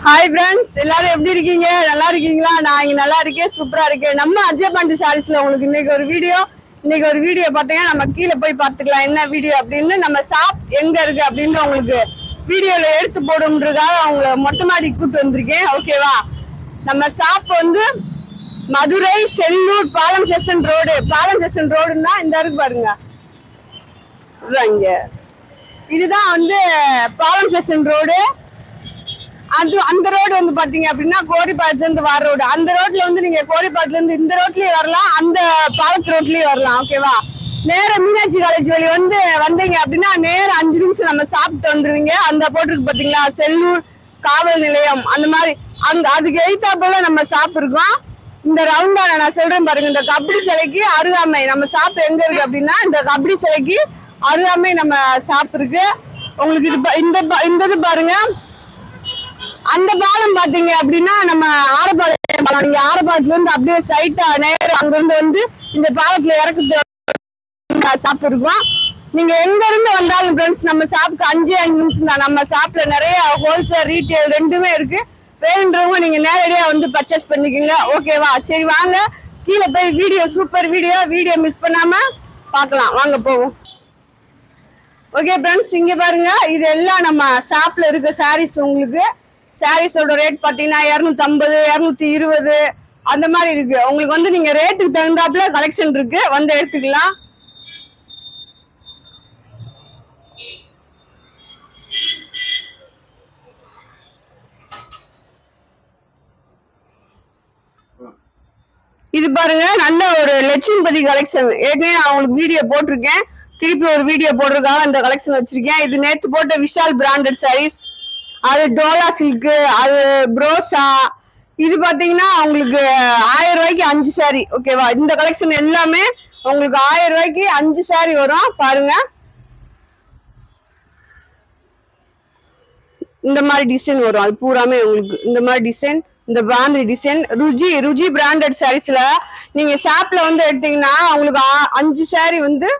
Hi friends, எல்லாரும் எப்படி இருக்கீங்க? நல்லா இருக்கீங்களா? நான் இங்க நல்லா இருக்கேன், சூப்பரா இருக்கேன். நம்ம அஜய் பாண்டி சாரீஸ்ல உங்களுக்கு இன்னைக்கு ஒரு வீடியோ பாத்தீங்கன்னா நம்ம கீழே போய் பாத்துக்கலாம் என்ன வீடியோ அப்படின்னு. நம்ம ஷாப் எங்க இருக்கு அப்படின்னு உங்களுக்கு வீடியோல எடுத்து போடுன்றதுக்காக அவங்கள மொட்டை மாடி கூப்பிட்டு வந்திருக்கேன். ஓகேவா? நம்ம ஷாப் வந்து மதுரை செல்லூர் பாலம் ஸ்டேஷன் ரோடுன்னா இந்த இருக்கு பாருங்க. இதுதான் வந்து பாலம் ஸ்டேஷன் ரோடு. அந்த ரோடு வந்து பாத்தீங்க அப்படின்னா கோரிப்பாளத்துல இருந்து வர ரோடு. அந்த ரோட்ல வந்து நீங்க கோரிப்பாளத்துல இருந்து இந்த ரோட்லயே வரலாம், அந்த பாலத்து ரோட்லயே வரலாம். ஓகேவா? நேர மீனாட்சி காலேஜ் வழி வந்து வந்தீங்க அப்படின்னா நேரம் 5 நிமிஷம் நம்ம சாப்பிட்டு வந்துருவீங்க. அந்த போட்டிருக்கு பாத்தீங்களா, செல்லூர் காவல் நிலையம், அந்த மாதிரி அங்க அதுக்கு எய்தாப்புல நம்ம ஷாப் இருக்கோம். இந்த ரவுண்டான நான் சொல்றேன் பாருங்க, இந்த கபடி சிலைக்கு அருகாமை நம்ம ஷாப் எங்க இருக்கு அப்படின்னா இந்த கபடி சிலைக்கு அருகாமை நம்ம ஷாப் இருக்கு. உங்களுக்கு இது பாருங்க, அந்த பாலம் பாத்தீங்க அப்படின்னா நம்ம ஆரப்பாளையம். நீங்க ஆரப்பாளத்துல இருந்து அப்படியே சைட்டா நேரம் அங்க இருந்து வந்து இந்த பாலத்துல இறக்குறது ஷாப் இருக்கும். நீங்க எங்க இருந்து வந்தாலும் ஃப்ரெண்ட்ஸ் நம்ம ஷாப்புக்கு 5 நிமிஷம் தான். நம்ம ஷாப்ல நிறைய ஹோல்சேல் ரீட்டைல் ரெண்டுமே இருக்கு. வேணுன்றவங்க நீங்க நேரடியா வந்து பர்ச்சேஸ் பண்ணிக்கோங்க. ஓகேவா? சரி வாங்க கீழே போய் சூப்பர் வீடியோ மிஸ் பண்ணாம பார்க்கலாம். வாங்க போவோம். ஓகே ஃப்ரெண்ட்ஸ், இங்க பாருங்க, இது எல்லாம் நம்ம ஷாப்ல இருக்க சாரீஸ். உங்களுக்கு சாரீஸோட ரேட் பாத்தீங்கன்னா 250, 220 அந்த மாதிரி இருக்கு. உங்களுக்கு வந்து நீங்க ரேட்டுக்கு தகுந்தாப்புல கலெக்ஷன் இருக்கு, வந்து எடுத்துக்கலாம். இது பாருங்க, நல்ல ஒரு லட்சுமிபதி கலெக்ஷன். ஏற்கனவே நான் உங்களுக்கு வீடியோ போட்டிருக்கேன், திருப்பி ஒரு வீடியோ போடுறதுக்காக இந்த கலெக்ஷன் வச்சிருக்கேன். இது நேத்து போட்ட விஷால் பிராண்டட் சாரீஸ். அது டோலா சில்க்கு, அது ப்ரோசா. இது பாத்தீங்கன்னா உங்களுக்கு 1000 ரூபாய்க்கு 5 சாரி. ஓகேவா? இந்த கலெக்ஷன் எல்லாமே உங்களுக்கு 1000 ரூபாய்க்கு 5 சாரி வரும். பாருங்க, இந்த மாதிரி டிசைன் வரும். அது பூராமே உங்களுக்கு இந்த மாதிரி டிசைன், இந்த பிராண்டட் டிசைன். ருஜி பிராண்டட் சாரீஸ்ல நீங்க ஷாப்ல வந்து எடுத்தீங்கன்னா உங்களுக்கு 5 சாரி வந்து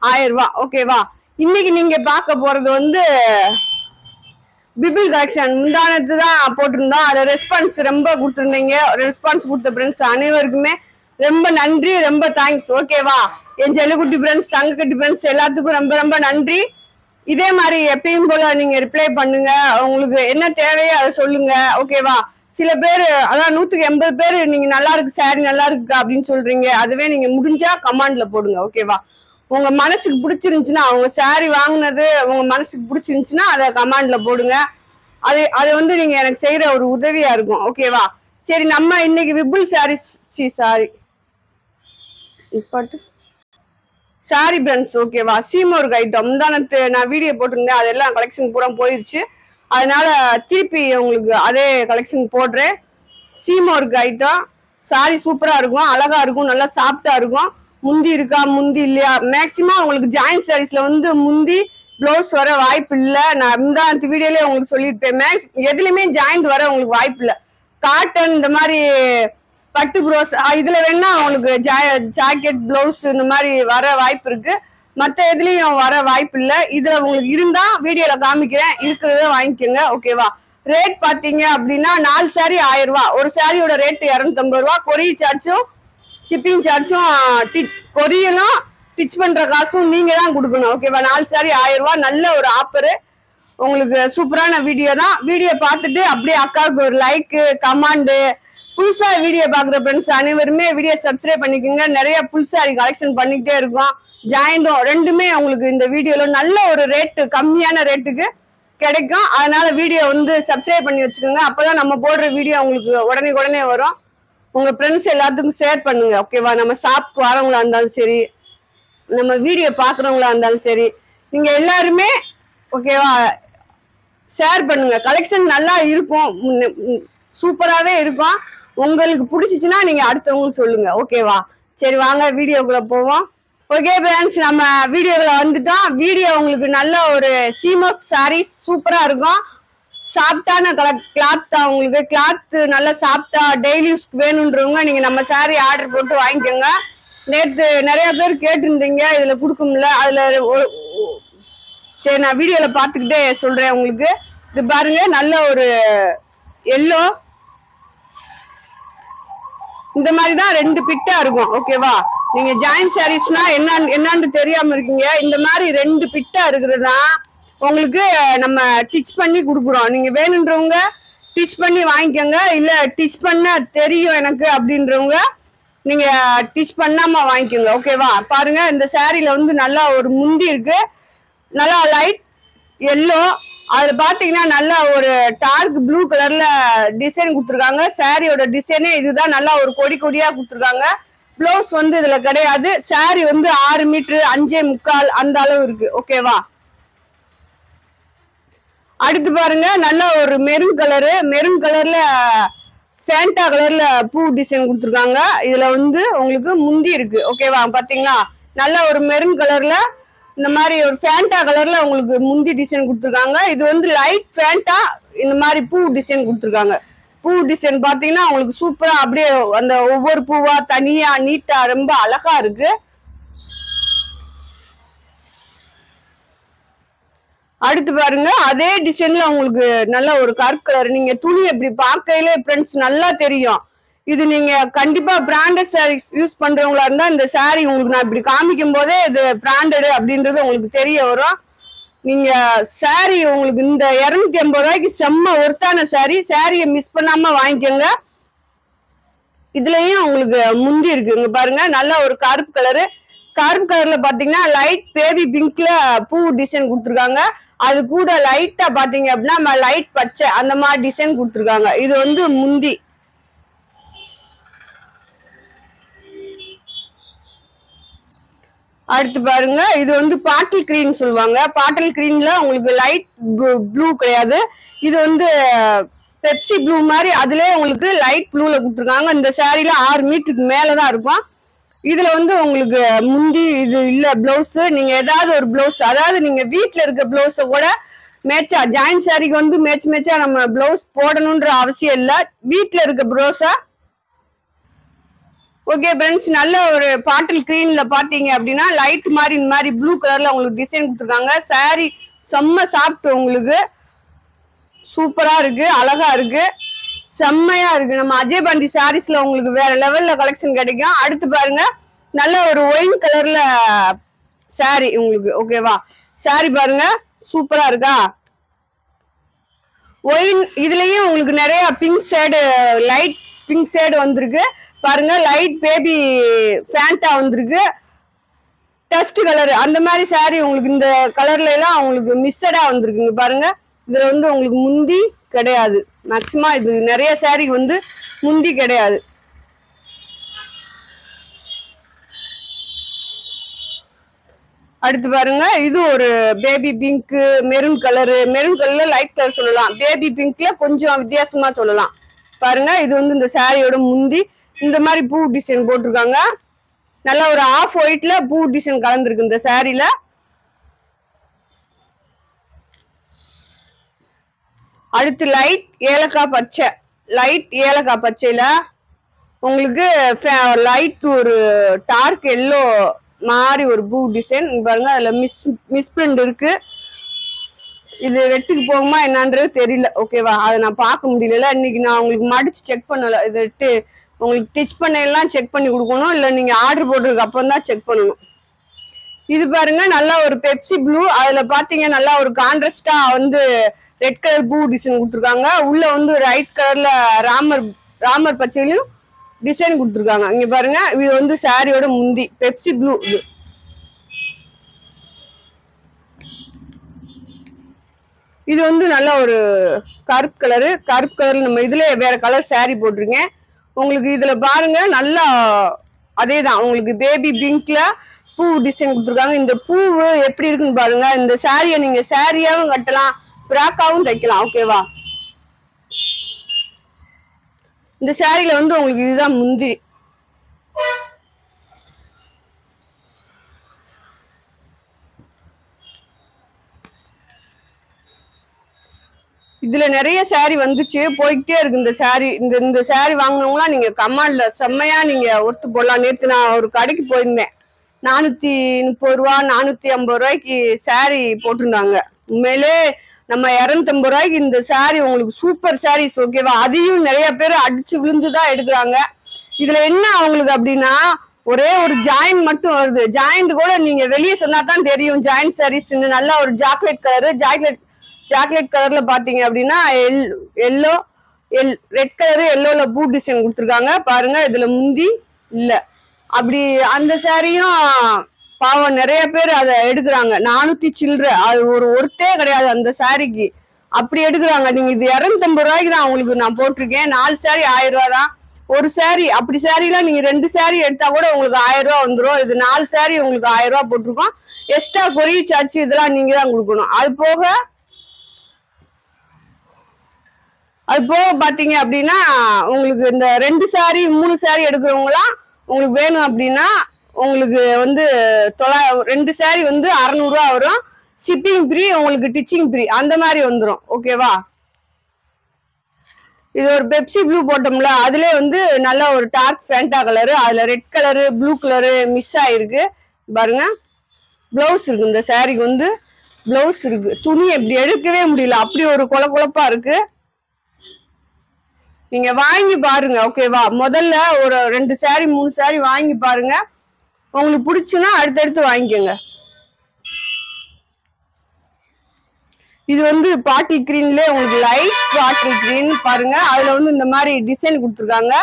1000 ரூபாய். ஓகேவா? இன்னைக்கு நீங்க பார்க்க போறது வந்து பிபிள் கலெக்ஷன். முந்தானத்து தான் போட்டிருந்தோம். அதை ரெஸ்பான்ஸ் ரொம்ப கொடுத்துருந்தீங்க. ரெஸ்பான்ஸ் கொடுத்த ஃப்ரெண்ட்ஸ் அனைவருக்குமே ரொம்ப நன்றி, ரொம்ப தேங்க்ஸ். ஓகேவா? என் செல்லக்குட்டி ஃப்ரெண்ட்ஸ், தங்கக்கட்டி ஃப்ரெண்ட்ஸ் எல்லாத்துக்கும் ரொம்ப ரொம்ப நன்றி. இதே மாதிரி எப்பயும் போல நீங்க ரிப்ளை பண்ணுங்க. உங்களுக்கு என்ன தேவையோ அதை சொல்லுங்க. ஓகேவா? சில பேர் அதான் 180 பேர் நீங்க நல்லா இருக்கு சாரி, நல்லா இருக்கு அப்படின்னு சொல்றீங்க. அதுவே நீங்க முடிஞ்சா கமெண்ட்ல போடுங்க. ஓகேவா? உங்க மனசுக்கு பிடிச்சிருந்துச்சுன்னா, அவங்க சாரி வாங்கினது உங்க மனசுக்கு பிடிச்சிருந்துச்சுன்னா அதை கமெண்ட்ல போடுங்க. அது வந்து நீங்க எனக்கு செய்யற ஒரு உதவியா இருக்கும். ஓகேவா? சரி, நம்ம இன்னைக்கு விபுல் சாரீஸ் சாரி பிராண்ட்ஸ். ஓகேவா? சீமோருக்கு ஐட்டம் முந்தானத்து நான் வீடியோ போட்டிருந்தேன், அதெல்லாம் கலெக்ஷன் பூரா போயிடுச்சு. அதனால திருப்பி உங்களுக்கு அதே கலெக்ஷன் போடுறேன். சீமோருக்கு ஐட்டம் சாரி சூப்பரா இருக்கும், அழகா இருக்கும், நல்லா சாஃப்டா இருக்கும். முந்தி இருக்கா, முந்தி இல்லையா? மேக்சிமம் உங்களுக்கு ஜாயிண்ட் சாரீஸ்ல வந்து முந்தி பிளவுஸ் வர வாய்ப்பு இல்லை. நான் முந்தானத்து வீடியோலயே உங்களுக்கு சொல்லியிருப்பேன், எதுலையுமே ஜாயிண்ட் வர உங்களுக்கு வாய்ப்பு இல்லை. காட்டன் இந்த மாதிரி பட்டு ப்ரோஸ் இதுல வேணா உங்களுக்கு ஜாக்கெட் பிளவுஸ் இந்த மாதிரி வர வாய்ப்பு இருக்கு. மற்ற எதுலயும் வர வாய்ப்பு இல்லை. இதுல உங்களுக்கு இருந்தா வீடியோல காமிக்கிறேன், இருக்கிறத வாங்கிக்கோங்க. ஓகேவா? ரேட் பாத்தீங்க அப்படின்னா 4 சாரி 1000 ரூபாய். ஒரு சாரியோட ரேட் 250 ரூபாய். கொரியர் சார்ஜும் ஷிப்பிங் சார்ஜும் கொரியனும் ஸ்டிச் பண்ற காசும் நீங்க தான் கொடுக்கணும். ஓகேவா? 4 சாரி 1000 ரூபாய். நல்ல ஒரு ஆஃபரு. உங்களுக்கு சூப்பரான வீடியோ தான். வீடியோ பார்த்துட்டு அப்படியே அக்காவுக்கு ஒரு லைக், கமெண்ட். புதுசா வீடியோ பாக்குற ஃப்ரெண்ட்ஸ் அனைவருமே வீடியோ சப்ஸ்கிரைப் பண்ணிக்கோங்க. நிறைய புதுசாரி கலெக்ஷன் பண்ணிக்கிட்டே இருக்கோம். ஜாயிண்டும் ரெண்டுமே உங்களுக்கு இந்த வீடியோல நல்ல ஒரு ரேட்டு, கம்மியான ரேட்டுக்கு கிடைக்கும். அதனால வீடியோ வந்து சப்ஸ்கிரைப் பண்ணி வச்சுக்கோங்க. அப்பதான் நம்ம போடுற வீடியோ உங்களுக்கு உடனே வரும். உங்க ஃப்ரெண்ட்ஸ் எல்லாத்துக்கும் ஷேர் பண்ணுங்க. ஓகேவா? நம்ம ஷாப் வரவங்களா இருந்தாலும் சரி, நம்ம வீடியோ பாக்குறவங்களா இருந்தாலும் சரி, நீங்க எல்லாருமே ஓகேவா ஷேர் பண்ணுங்க. கலெக்ஷன் நல்லா இருக்கும், சூப்பராகவே இருக்கும். உங்களுக்கு பிடிச்சிச்சுன்னா நீங்க அடுத்தவங்களுக்கு சொல்லுங்க. ஓகேவா? சரி வாங்க வீடியோக்குள்ள போவோம். ஓகே ஃப்ரெண்ட்ஸ், நம்ம வீடியோக்குள்ள வந்துட்டோம். வீடியோ உங்களுக்கு நல்ல ஒரு சீமோக் சாரி சூப்பரா இருக்கும். சாஃப்டான கிளாத் தான். உங்களுக்கு கிளாத் நல்லா சாஃப்டா டெய்லி யூஸ்க்கு வேணுன்றவங்க நீங்க நம்ம சாரி ஆர்டர் போட்டு வாங்கிக்கோங்க. நேற்று நிறைய பேர் கேட்டிருந்தீங்க, இதுல கொடுக்கும்ல, அதுல சரி நான் வீடியோல பாத்துக்கிட்டே சொல்றேன் உங்களுக்கு. இது பாருங்க, நல்ல ஒரு எல்லோ. இந்த மாதிரிதான் 2 பிட்டா இருக்கும். ஓகேவா? நீங்க ஜாயின் சாரீஸ்னா என்னன்னு தெரியாம இருக்கீங்க. இந்த மாதிரி 2 பிட்டா இருக்கிறதுனா உங்களுக்கு நம்ம டிச் பண்ணி கொடுக்குறோம். நீங்க வேணுன்றவங்க டிச் பண்ணி வாங்கிக்கோங்க. இல்ல டிச் பண்ண தெரியும் எனக்கு அப்படின்றவங்க நீங்க டிச் பண்ணாம வாங்கிக்கோங்க. ஓகேவா? பாருங்க, இந்த சாரீல வந்து நல்லா ஒரு முந்தி இருக்கு, நல்லா லைட் எல்லோ. அதுல பாத்தீங்கன்னா நல்லா ஒரு டார்க் ப்ளூ கலர்ல டிசைன் கொடுத்துருக்காங்க. சாரியோட டிசைனே இதுதான். நல்லா ஒரு கொடி கொடியா கொடுத்துருக்காங்க. பிளவுஸ் வந்து இதுல கிடையாது. சாரி வந்து 6 மீட்டர் 5.25 அந்த அளவு இருக்கு. ஓகேவா? அடுத்து பாருங்க, நல்லா ஒரு மெரூன் கலர்ல ஃபேண்டா கலர்ல பூ டிசைன் கொடுத்துருக்காங்க. இதுல வந்து உங்களுக்கு முந்தி இருக்கு. ஓகேவா? பாத்தீங்களா? நல்ல ஒரு மெரூன் கலர்ல இந்த மாதிரி ஒரு ஃபேண்டா கலர்ல உங்களுக்கு முந்தி டிசைன் கொடுத்துருக்காங்க. இது வந்து லைட் ஃபேண்டா இந்த மாதிரி பூ டிசைன் கொடுத்துருக்காங்க. பூ டிசைன் பாத்தீங்கன்னா உங்களுக்கு சூப்பரா அப்படியே அந்த ஒவ்வொரு பூவா தனியா நீட்டா ரொம்ப அழகா இருக்கு. அடுத்து பாருங்க, அதே டிசைன்ல உங்களுக்கு நல்ல ஒரு கருப்பு கலர். நீங்க துணி எப்படி பார்க்கையில ஃப்ரெண்ட்ஸ் நல்லா தெரியும். இது நீங்க கண்டிப்பா பிராண்டட் சாரீஸ் யூஸ் பண்றவங்களா இருந்தா இந்த சாரீ உங்களுக்கு நான் இப்படி காமிக்கும் போதே இது பிராண்டட் அப்படின்றது உங்களுக்கு தெரிய வரும். நீங்க சாரீ உங்களுக்கு இந்த 250 ரூபாய்க்கு செம்ம ஒர்த்தான சாரியை மிஸ் பண்ணாம வாங்கிக்கோங்க. இதுலயும் உங்களுக்கு முந்தி இருக்கு. இங்க பாருங்க, நல்ல ஒரு கருப்பு கலர்ல பாத்தீங்கன்னா லைட் பேபி பிங்க்ல பூ டிசைன் கொடுத்துருக்காங்க. அது கூட லைட்டா பாத்தீங்க அப்படின்னா லைட் பச்சை அந்த மாதிரி டிசைன் கொடுத்துருக்காங்க. இது வந்து முந்தி. அடுத்து பாருங்க, இது வந்து பாட்டில் கிரீன் சொல்லுவாங்க. பாட்டில் கிரீன்ல உங்களுக்கு லைட் ப்ளூ கிடையாது. இது வந்து பெப்சி ப்ளூ மாதிரி அதுலயே உங்களுக்கு லைட் ப்ளூல கொடுத்துருக்காங்க. இந்த சாரில 6 மீட்டருக்கு மேலதான் இருக்கும். இதுல வந்து உங்களுக்கு முந்தி இது இல்ல. பிளவுஸ் நீங்க ஏதாவது ஒரு பிளவுஸ், அதாவது நீங்க வீட்டுல இருக்க பிளவுஸ கூட மேட்சா ஜாயின் சாரிக்கு வந்து மேட்சா நம்ம பிளவுஸ் போடணும்ன்ற அவசியம் இல்ல. வீட்டுல இருக்க பிளவுஸா. ஓகே ஃப்ரெண்ட்ஸ், நல்ல ஒரு பாட்டில் கிரீன்ல பாத்தீங்க அப்படின்னா லைட் மாதிரி இந்த மாதிரி ப்ளூ கலர்ல உங்களுக்கு டிசைன் கொடுத்துருக்காங்க. சாரி செம்ம சாப்பிட்டு உங்களுக்கு சூப்பரா இருக்கு, அழகா இருக்கு, செம்மையா இருக்கு. நம்ம அஜய் பாண்டி சாரீஸ்ல உங்களுக்கு வேற லெவல்ல கலெக்ஷன் கிடைக்கும். அடுத்து பாருங்க, நல்ல ஒரு ஒயின் கலர்ல சாரி உங்களுக்கு. ஓகேவா? சாரி பாருங்க சூப்பரா இருக்கா? ஒயின் இதுலயும் உங்களுக்கு நிறைய pink shade, light pink shade வந்திருக்கு. பாருங்க, லைட் பேபி ஃபேண்டா வந்திருக்கு, டஸ்ட் கலர் அந்த மாதிரி சாரி உங்களுக்கு இந்த கலர்ல எல்லாம் உங்களுக்கு மிஸ்ஸடா வந்திருக்குங்க. பாருங்க, இதுல வந்து உங்களுக்கு முந்தி கிடையாது. மேக்சிமம் இது நிறைய சாரிக்கு வந்து முந்தி கிடையாது. அடுத்து பாருங்க, இது ஒரு பேபி பிங்க் மெரூன் கலர்ல லைட் கலர் சொல்லலாம். பேபி பிங்க்ல கொஞ்சம் வித்தியாசமா சொல்லலாம். பாருங்க, இது வந்து இந்த சாரியோட முந்தி. இந்த மாதிரி பூ டிசைன் போட்டிருக்காங்க. நல்ல ஒரு ஆஃப் ஒயிட்ல பூ டிசைன் கலந்துருக்கு இந்த சாரில. அடுத்து லைட் ஏலக்காய் பச்சையில உங்களுக்கு லைட் ஒரு டார்க் எல்லோ மாதிரி ஒரு பூ டிசைன் பாருங்க. அதுல மிஸ் பிரிண்ட் இருக்கு. இது ரெட்டுக்கு போகுமா என்னன்றது தெரியல. ஓகேவா? அதை நான் பார்க்க முடியல. இன்னைக்கு நான் உங்களுக்கு மடிச்சு செக் பண்ணல. இது உங்களுக்கு ஸ்டிச் பண்ணலாம் செக் பண்ணி கொடுக்கணும். இல்ல நீங்க ஆர்டர் போடுறதுக்கு அப்புறம் தான் செக் பண்ணணும். இது பாருங்க, நல்லா ஒரு பெப்சி ப்ளூ. அதுல பாத்தீங்க நல்லா ஒரு கான்ட்ராஸ்டா வந்து ரெட் கலர் பூ டிசைன் கொடுத்துருக்காங்க. உள்ள வந்து ரைட் கலர்ல ராமர் பச்சையிலும் டிசைன் கொடுத்துருக்காங்க. இங்க பாருங்க, இது வந்து சாரியோட முந்தி பெப்சி ப்ளூ. இது வந்து நல்ல ஒரு கருப்பு கலர். நம்ம இதுல வேற கலர் சாரி போட்டிருக்கேன் உங்களுக்கு. இதுல பாருங்க, நல்லா அதேதான் உங்களுக்கு பேபி பிங்க்ல பூ டிசைன் கொடுத்துருக்காங்க. இந்த பூ எப்படி இருக்குன்னு பாருங்க. இந்த சாரியை நீங்க சாரியாவும் கட்டலாம், ஃப்ராக்காவும் தைக்கலாம். ஓகேவா? இந்த சாரியில வந்து உங்களுக்கு இதுதான் முந்தி. இதுல நிறைய சாரி வந்துச்சு, போய்கிட்டே இருக்கு இந்த சாரி. இந்த சாரி வாங்கினவங்களா நீங்க கமாண்ட்ல செம்மையா நீங்க ஒர்த்து போடலாம். நேற்று நான் ஒரு கடைக்கு போயிருந்தேன். 430 ரூபா 450 ரூபாய்க்கு சாரி போட்டிருந்தாங்க. உண்மையிலே நம்ம 250 ரூபாய்க்கு இந்த சாரி உங்களுக்கு சூப்பர் சாரீஸ் ஓகேவா. அதையும் நிறைய பேர் அடிச்சு விழுந்துதான் எடுக்கிறாங்க. இதுல என்ன அவங்களுக்கு அப்படின்னா ஒரே ஒரு ஜாயின் மட்டும் வருது. ஜாயிண்ட் கூட நீங்க வெளியே சொன்னா தான் தெரியும் ஜாயிண்ட் சாரீஸ். நல்லா ஒரு சாக்லேட் கலரு, சாக்லேட் கலர்ல பாத்தீங்க அப்படின்னா எல்லோ ரெட் கலரு எல்லோல பூ டிசைன் கொடுத்துருக்காங்க பாருங்க. இதுல முந்தி இல்ல அப்படி அந்த சாரியும் பாவம் நிறைய பேர் அதை எடுக்கிறாங்க. 400 சில்லற, அது ஒரு ஒருத்தே கிடையாது அந்த சாரிக்கு, அப்படி எடுக்கிறாங்க. நீங்க இது 250 ரூபாய்க்கு தான் உங்களுக்கு நான் போட்டிருக்கேன். 4 சாரி 1000 ரூபா தான் ஒரு சாரி. அப்படி சாரிலாம் நீங்க 2 சாரி எடுத்தா கூட உங்களுக்கு 1000 ரூபா வந்துடும். இது 4 சாரி உங்களுக்கு 1000 ரூபா போட்டிருக்கோம். எக்ஸ்ட்ரா கொரியர் சார்ஜ் இதெல்லாம் நீங்க தான் கொடுக்கணும். அது போக பாத்தீங்க அப்படின்னா உங்களுக்கு இந்த 2 சாரி 3 சாரி எடுக்கிறவங்களாம் உங்களுக்கு வேணும் அப்படின்னா உங்களுக்கு வந்து 2 சாரி வந்து 600 ரூபா வரும். ஷிப்பிங் ஃப்ரீ, உங்களுக்கு டிச்சிங் ஃப்ரீ அந்த மாதிரி வந்துடும் ஓகேவா. இது ஒரு பெப்சி ப்ளூ போட்டோம்ல, அதுல வந்து நல்ல ஒரு டார்க் ஃபேண்டா கலரு, அதுல red colour blue colour mix ஆயிருக்கு பாருங்க. பிளவுஸ் இருக்கு, இந்த சாரிக்கு வந்து பிளவுஸ் இருக்கு. துணி எப்படி எடுக்கவே முடியல, அப்படி ஒரு குழப்பா இருக்கு. நீங்க வாங்கி பாருங்க ஓகேவா. முதல்ல ஒரு 2 சாரி 3 சாரி வாங்கி பாருங்க. உங்களுக்கு பிடிச்சுன்னா அடுத்தடுத்து வாங்கிக்கோங்க. இது வந்து பாட்டில் கிரீன்ல உங்களுக்கு லைட் பாட்டில் கிரீன் பாருங்க. அதுல வந்து இந்த மாதிரி டிசைன் கொடுத்துருக்காங்க.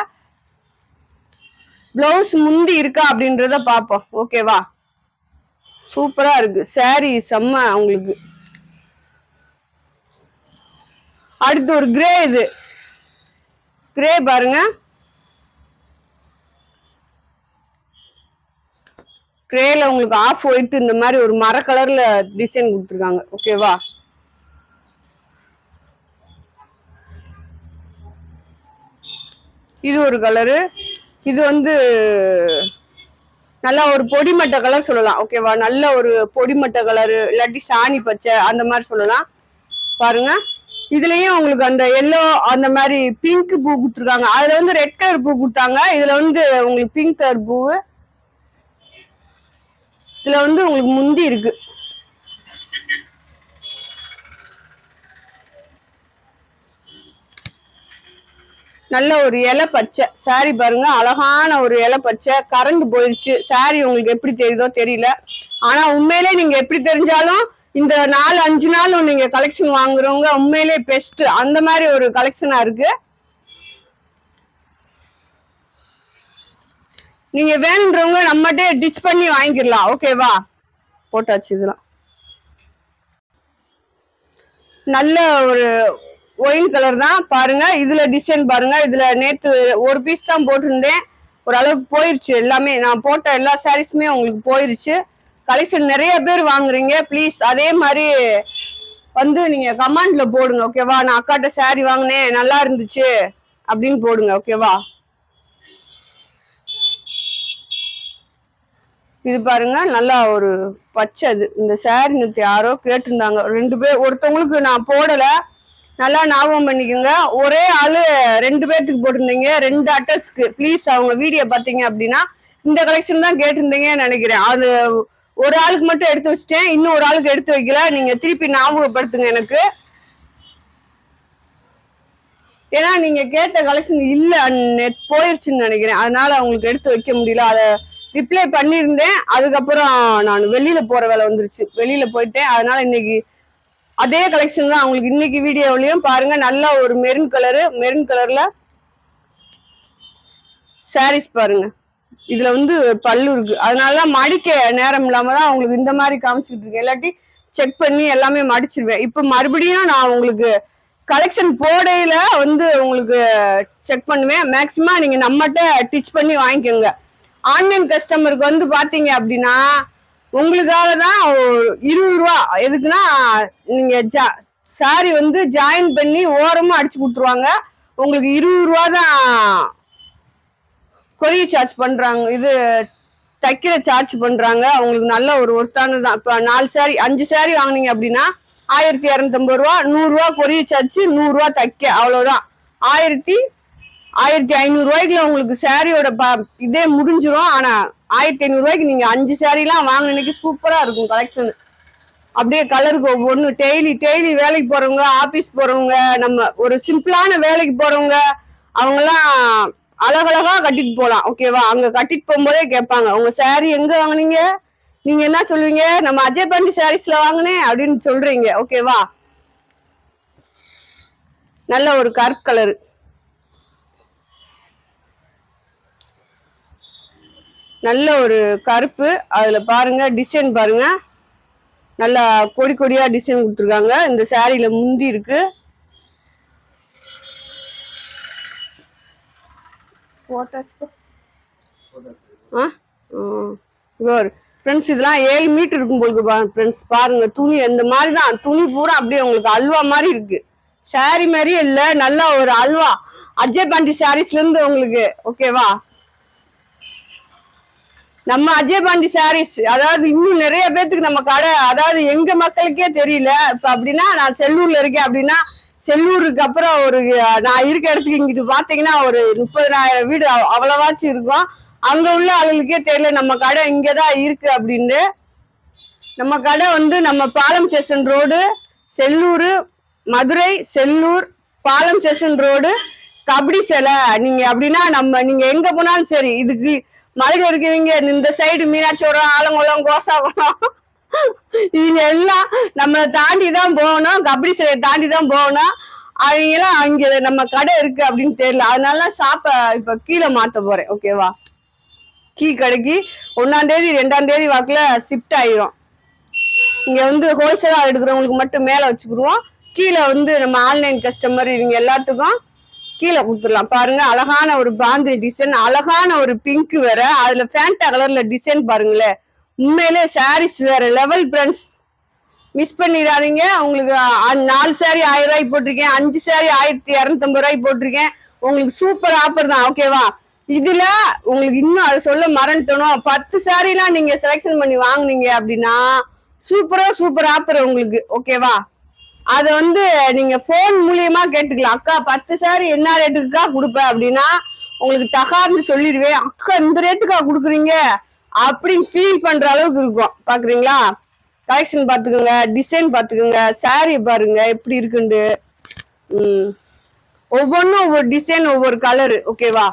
பிளவுஸ் முந்தி இருக்கா அப்படின்றத பாப்போம் ஓகேவா. சூப்பரா இருக்கு சாரி, செம்ம உங்களுக்கு. அடுத்து ஒரு கிரே, இது கிரே பாருங்க. கிரேல உங்களுக்கு ஆஃப் ஒயிட் இந்த மாதிரி ஒரு மர கலர்ல டிசைன் கொடுத்துருக்காங்க ஓகேவா. இது ஒரு கலரு, இது வந்து நல்லா ஒரு பொடிமட்ட கலர் சொல்லலாம் ஓகேவா. நல்ல ஒரு பொடிமட்ட கலரு, இல்லாட்டி சாணி பச்சை அந்த மாதிரி சொல்லலாம் பாருங்க. இதுலயும் உங்களுக்கு அந்த எல்லோ அந்த மாதிரி பிங்க் பூ கொடுத்துருக்காங்க. அதுல வந்து ரெட் கலர் பூ கொடுத்தாங்க, இதுல வந்து உங்களுக்கு பிங்க் கலர் பூ. இதுல வந்து உங்களுக்கு முந்தி இருக்கு. நல்ல ஒரு இலை பச்சை சாரி பாருங்க, அழகான ஒரு இலை பச்சை. கரண்ட் போயிடுச்சு, சாரி உங்களுக்கு எப்படி தெரியுதோ தெரியல. ஆனா உண்மையிலே நீங்க எப்படி தெரிஞ்சாலும் இந்த 4-5 நாள் நீங்க கலெக்ஷன் வாங்குறவங்க உண்மையிலே பெஸ்ட், அந்த மாதிரி ஒரு கலெக்ஷனா இருக்கு. நீங்க வேணுன்றவங்க நம்மகிட்டே டிச் பண்ணி வாங்கிடலாம் ஓகேவா. போட்டாச்சு. இதெல்லாம் நல்ல ஒரு ஒயின் கலர் தான் பாருங்க. இதுல டிசைன் பாருங்க. இதுல நேத்து ஒரு பீஸ் தான் போட்டிருந்தேன், ஓரளவுக்கு போயிருச்சு எல்லாமே. நான் போட்ட எல்லா சாரீஸுமே உங்களுக்கு போயிருச்சு. கலெக்ஷன் நிறைய பேர் வாங்குறீங்க. ப்ளீஸ் அதே மாதிரி வந்து நீங்க கமெண்ட்ல போடுங்க ஓகேவா. நான் அக்காட்ட சாரி வாங்கினேன் நல்லா இருந்துச்சு அப்படின்னு போடுங்க ஓகேவா. இது பாருங்க நல்லா ஒரு பச்சை. இது இந்த சாரி நேற்று யாரோ கேட்டிருந்தாங்க 2 பேர், ஒருத்தவங்களுக்கு நான் போடல, நல்லா ஞாபகம் பண்ணிக்கோங்க. ஒரே ஆளு 2 பேர்த்துக்கு போட்டிருந்தீங்க, 2 அட்ரஸ்க்கு. ப்ளீஸ் அவங்க வீடியோ பார்த்தீங்க அப்படின்னா இந்த கலெக்ஷன் தான் கேட்டிருந்தீங்கன்னு நினைக்கிறேன். அது ஒரு ஆளுக்கு மட்டும் எடுத்து வச்சுட்டேன், இன்னும் ஒரு ஆளுக்கு எடுத்து வைக்கல. நீங்க திருப்பி ஞாபகப்படுத்துங்க எனக்கு, ஏன்னா நீங்க கேட்ட கலெக்ஷன் இல்ல போயிருச்சுன்னு நினைக்கிறேன். அதனால அவங்களுக்கு எடுத்து வைக்க முடியல. அதை ரிப்ளை பண்ணியிருந்தேன், அதுக்கப்புறம் நான் வெளியில போற வேலை வந்துருச்சு, வெளியில போயிட்டேன். அதனால இன்னைக்கு அதே கலெக்ஷன் தான் உங்களுக்கு இன்னைக்கு வீடியோலயும் பாருங்க. நல்ல ஒரு மெரூன் கலர்ல சாரீஸ் பாருங்க. இதுல வந்து பல்லு இருக்கு, அதனாலதான் மடிக்க நேரம் இல்லாம தான் உங்களுக்கு இந்த மாதிரி காமிச்சுட்டு இருக்கேன். இல்லாட்டி செக் பண்ணி எல்லாமே மடிச்சிருவேன். இப்ப மறுபடியும் நான் உங்களுக்கு கலெக்ஷன் போடையில வந்து உங்களுக்கு செக் பண்ணுவேன். மேக்சிமம் நீங்க நம்மகிட்ட டிச் பண்ணி வாங்கிக்கோங்க. ஆன்லைன் கஸ்டமருக்கு வந்து பாத்தீங்க அப்படின்னா உங்களுக்காக தான் 20 ரூபா. எதுக்குன்னா நீங்க சாரி வந்து ஜாயின் பண்ணி ஓரமும் அடிச்சு கொடுத்துருவாங்க. உங்களுக்கு 20 ரூபா தான் கொரியர் சார்ஜ் பண்றாங்க, இது தைக்கிற சார்ஜ் பண்றாங்க. உங்களுக்கு நல்ல ஒரு ஒர்த்தானதான். இப்ப 4 சாரி 5 சாரி வாங்கினீங்க அப்படின்னா 1250 ரூபா, 100 ரூபா கொரியர் சார்ஜ், 100 ரூபா தைக்க, அவ்வளவுதான். 1500 ரூபாய்க்குள்ள உங்களுக்கு சாரியோட இதே முடிஞ்சிரும். ஆனா 1500 ரூபாய்க்கு நீங்க 5 சாரி எல்லாம் வாங்கினீங்க, சூப்பரா இருக்கும் கலெக்ஷன். அப்படியே கலருக்கு ஒவ்வொன்னு டெய்லி வேலைக்கு போறவங்க, ஆபீஸ் போறவங்க, நம்ம ஒரு சிம்பிளான வேலைக்கு போறவங்க அவங்க எல்லாம் அழகழகா கட்டிட்டு போலாம். ஓகேவா? அங்க கட்டிட்டு போகும்போதே கேட்பாங்க, உங்க saree எங்க வாங்குனீங்க? நீங்க என்ன சொல்லுவீங்க? நம்ம அஜய் பாண்டி சாரீஸ்ல வாங்கினேன் அப்படின்னு சொல்றீங்க. ஓகேவா? நல்ல ஒரு கருப்பு கலரு, நல்ல ஒரு கருப்பு. அதுல பாருங்க டிசைன் பாருங்க, நல்லா கொடி கொடியா டிசைன் கொடுத்துருக்காங்க. இந்த சாரியில முந்தி இருக்கு. ஃப்ரெண்ட்ஸ் இதெல்லாம் 7 மீட்டர் இருக்கும் போது ஃப்ரெண்ட்ஸ் பாருங்க. துணி இந்த மாதிரி தான், துணி பூரா அப்படியே உங்களுக்கு அல்வா மாதிரி இருக்கு. சாரி மாதிரியே இல்ல, நல்லா ஒரு அல்வா. அஜய் பாண்டி சாரீஸ்ல இருந்து உங்களுக்கு. ஓகேவா? நம்ம அஜய் பாண்டி சாரீஸ் அதாவது இன்னும் நிறைய பேத்துக்கு நம்ம கடை, அதாவது எங்க மக்களுக்கே தெரியல. இப்ப அப்படின்னா நான் செல்லூர்ல இருக்கேன் அப்படின்னா, செல்லூருக்கு அப்புறம் ஒரு நான் இருக்க இடத்துக்கு இங்கிட்டு பாத்தீங்கன்னா ஒரு 30,000 வீடு அவ்வளவாச்சும் இருக்கும். அங்க உள்ள ஆளுகளுக்கே தெரியல நம்ம கடை இங்கதான் இருக்கு அப்படின்னு. நம்ம கடை வந்து நம்ம பாலம் ஸ்டேஷன் ரோடு, செல்லூர், மதுரை செல்லூர் பாலம் ஸ்டேஷன் ரோடு, கபடி சிலை. நீங்க அப்படின்னா நீங்க எங்க போனாலும் சரி, இதுக்கு மதுரை இருக்கவங்க இந்த சைடு மீனாட்சிபுரம், ஆலங்குளம், கோசாகுளம் இவங்க எல்லாம் நம்மளை தாண்டி தான் போகணும், கபடி சிலையை தாண்டி தான் போகணும். அவங்க எல்லாம் அங்க நம்ம கடை இருக்கு அப்படின்னு தெரியல. அதனால ஷாப்ப இப்ப கீழே மாத்த போறேன். ஓகேவா? கீ கடைக்கு 1ஆம் தேதி 2ஆம் தேதி வாக்குல ஷிஃப்ட் ஆயிரும். இங்க வந்து ஹோல்சேலா எடுக்கிறவங்களுக்கு மட்டும் மேல வச்சுக்கிடுவோம், கீழே வந்து நம்ம ஆன்லைன் கஸ்டமர் இவங்க எல்லாத்துக்கும் கீழே கொடுத்துடலாம். பாருங்க அழகான ஒரு பாந்தி டிசைன், அழகான ஒரு பிங்க் வேற, அதுல ஃபேண்டா கலர்ல டிசைன் பாருங்களேன். உண்மையிலே சாரீஸ் வேற லெவல் ஃப்ரெண்ட்ஸ், மிஸ் பண்ணிடாதீங்க. உங்களுக்கு 4 சாரி 1000 ரூபாய்க்கு போட்டிருக்கேன், 5 சாரி 1250 ரூபாய்க்கு போட்டிருக்கேன். உங்களுக்கு சூப்பர் ஆஃபர் தான். ஓகேவா? இதுல உங்களுக்கு இன்னும் அதை சொல்ல மறந்துட்டணும், 10 சாரிலாம் நீங்க செலக்ஷன் பண்ணி வாங்குனீங்க அப்படின்னா சூப்பர் ஆஃபர் உங்களுக்கு. ஓகேவா? அத வந்து நீங்க போன் மூலியமா கேட்டுக்கலாம். அக்கா 10 சாரி என்ன ரேட்டுக்கா கொடுப்ப அப்படின்னா உங்களுக்கு தகான்னு சொல்லிடுவேன். அக்கா இந்த ரேட்டுக்கா கொடுக்குறீங்க அப்படின்னு ஃபீல் பண்ற அளவுக்கு இருக்கும். பாக்குறீங்களா? கலெக்ஷன் பாத்துக்கோங்க, டிசைன் பாத்துக்கோங்க, சாரி பாருங்க எப்படி இருக்குன்னு. ஒவ்வொன்றும் ஒவ்வொரு டிசைன், ஒவ்வொரு கலரு. ஓகேவா?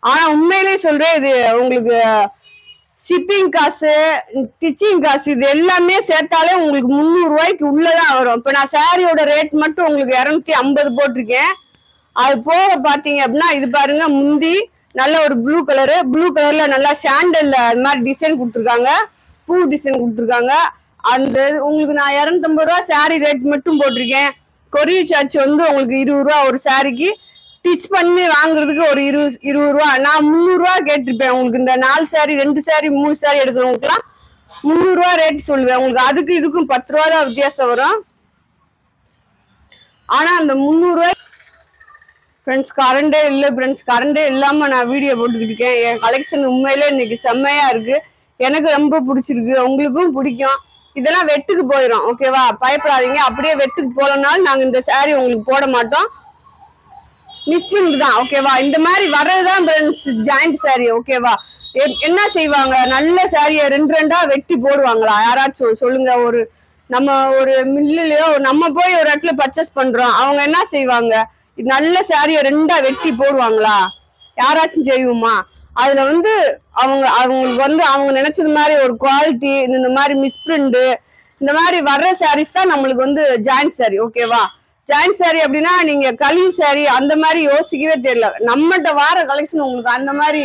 ஆனா உண்மையிலே சொல்றேன், இது உங்களுக்கு ஷிப்பிங் காசு, ஸ்டிச்சிங் காசு இது எல்லாமே சேர்த்தாலே உங்களுக்கு 300 ரூபாய்க்கு உள்ளதான் வரும். இப்ப நான் சாரியோட ரேட் மட்டும் உங்களுக்கு 250 போட்டிருக்கேன். அது போக பாத்தீங்க அப்படின்னா இது பாருங்க, முந்தி நல்ல ஒரு ப்ளூ கலர்ல நல்லா சாண்டல்ல அது மாதிரி டிசைன் கொடுத்துருக்காங்க, பூ டிசைன் கொடுத்துருக்காங்க. அந்த உங்களுக்கு நான் 250 ரூபா சாரி ரேட் மட்டும் போட்டிருக்கேன். கொரியர் சார்ஜ் வந்து உங்களுக்கு 20 ரூபா ஒரு சாரிக்கு. ஸ்டிச் பண்ணி வாங்குறதுக்கு ஒரு 20 ரூபா. நான் 300 ரூபா கேட்டிருப்பேன் உங்களுக்கு. இந்த 4 சாரி 2 சாரி 3 சாரி எடுக்கிறவங்களுக்கு எல்லாம் 300 ரூபா ரேட் சொல்லுவேன். உங்களுக்கு அதுக்கு இதுக்கும் 10 ரூபா தான் வித்தியாசம் வரும். ஆனா அந்த 300 ரூபாய் ஃப்ரெண்ட்ஸ் கரண்டே இல்லை ஃப்ரெண்ட்ஸ், கரண்டே இல்லாம நான் வீடியோ போட்டுக்கிட்டு இருக்கேன். என் கலெக்ஷன் உண்மையிலே இன்னைக்கு செம்மையா இருக்கு, எனக்கு ரொம்ப பிடிச்சிருக்கு, உங்களுக்கும் பிடிக்கும். இதெல்லாம் வெட்டுக்கு போயிடும். ஓகேவா? பயப்படாதீங்க. அப்படியே வெட்டுக்கு போலனாலும் நாங்க இந்த சாரி உங்களுக்கு போட மாட்டோம், மிஸ் பண்ணிட்டுதான். ஓகேவா? இந்த மாதிரி வர்றதுதான் ஜாயிண்ட் சாரி. ஓகேவா? என்ன செய்வாங்க, நல்ல சாரிய 2 வெட்டி போடுவாங்களா? யாராச்சும் சொல்லுங்க. நம்ம ஒரு மில்லுலயோ நம்ம போய் ஒரு இடத்துல பர்ச்சேஸ் பண்றோம், அவங்க என்ன செய்வாங்க, நல்ல சாரிய 2 வெட்டி போடுவாங்களா? யாராச்சும் செய்வோமா? அதுல வந்து அவங்களுக்கு வந்து அவங்க நினைச்சது மாதிரி ஒரு குவாலிட்டி, இந்த மாதிரி மிஸ்பிரிண்ட், இந்த மாதிரி வர்ற சாரீஸ் தான் நம்மளுக்கு வந்து ஜாயிண்ட் சாரி. ஓகேவா? ஜாயிண்ட் சாரி அப்படின்னா நீங்க கலி சாரி அந்த மாதிரி யோசிக்கவே தெரியல. நம்மகிட்ட வார கலெக்ஷன் உங்களுக்கு அந்த மாதிரி